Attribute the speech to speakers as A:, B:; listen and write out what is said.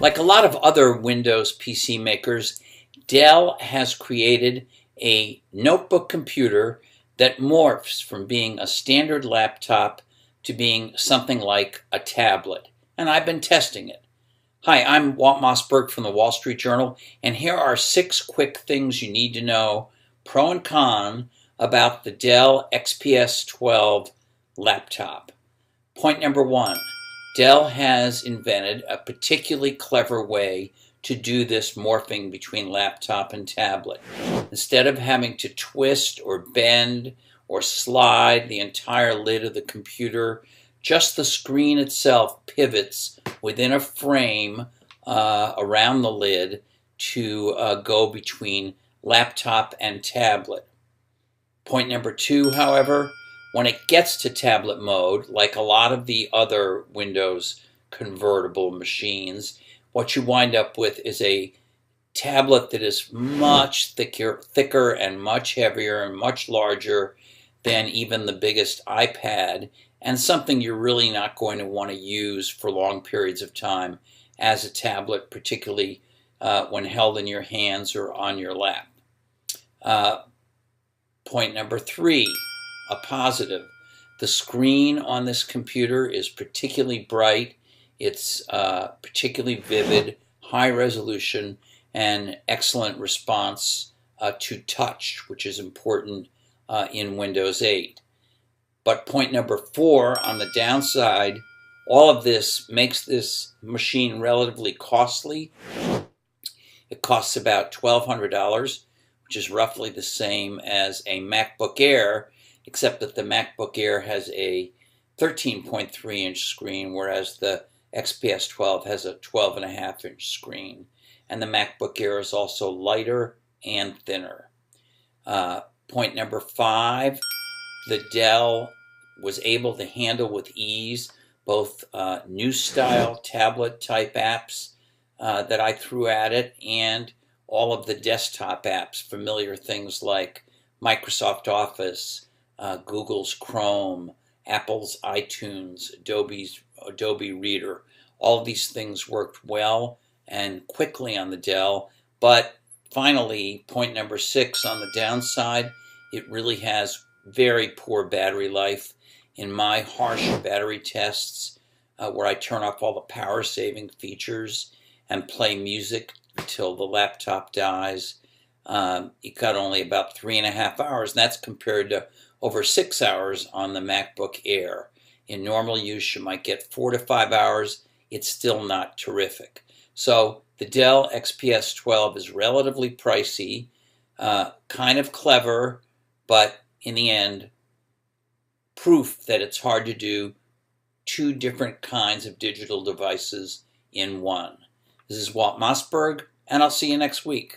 A: Like a lot of other Windows PC makers, Dell has created a notebook computer that morphs from being a standard laptop to being something like a tablet. And I've been testing it. Hi, I'm Walt Mossberg from the Wall Street Journal, and here are 6 quick things you need to know, pro and con, about the Dell XPS 12 laptop. Point number 1. Dell has invented a particularly clever way to do this morphing between laptop and tablet. Instead of having to twist or bend or slide the entire lid of the computer, just the screen itself pivots within a frame around the lid to go between laptop and tablet. Point number 2, however, when it gets to tablet mode, like a lot of the other Windows convertible machines, what you wind up with is a tablet that is much thicker and much heavier and much larger than even the biggest iPad, and something you're really not going to want to use for long periods of time as a tablet, particularly when held in your hands or on your lap. Point number 3, a positive. The screen on this computer is particularly bright. It's particularly vivid, high resolution, and excellent response to touch, which is important in Windows 8. But point number 4, on the downside, all of this makes this machine relatively costly. It costs about $1,200, which is roughly the same as a MacBook Air, except that the MacBook Air has a 13.3-inch screen, whereas the XPS 12 has a 12.5-inch screen. And the MacBook Air is also lighter and thinner. Point number 5, the Dell was able to handle with ease both new style tablet type apps that I threw at it and all of the desktop apps, familiar things like Microsoft Office, Google's Chrome, Apple's iTunes, Adobe Reader. All of these things worked well and quickly on the Dell. But finally, point number 6, on the downside, it really has very poor battery life. In my harsh battery tests, where I turn off all the power saving features and play music until the laptop dies, it got only about 3.5 hours, and that's compared to over 6 hours on the MacBook Air. In normal use, you might get 4 to 5 hours. It's still not terrific. So the Dell XPS 12 is relatively pricey, kind of clever, but in the end, proof that it's hard to do 2 different kinds of digital devices in one. This is Walt Mossberg, and I'll see you next week.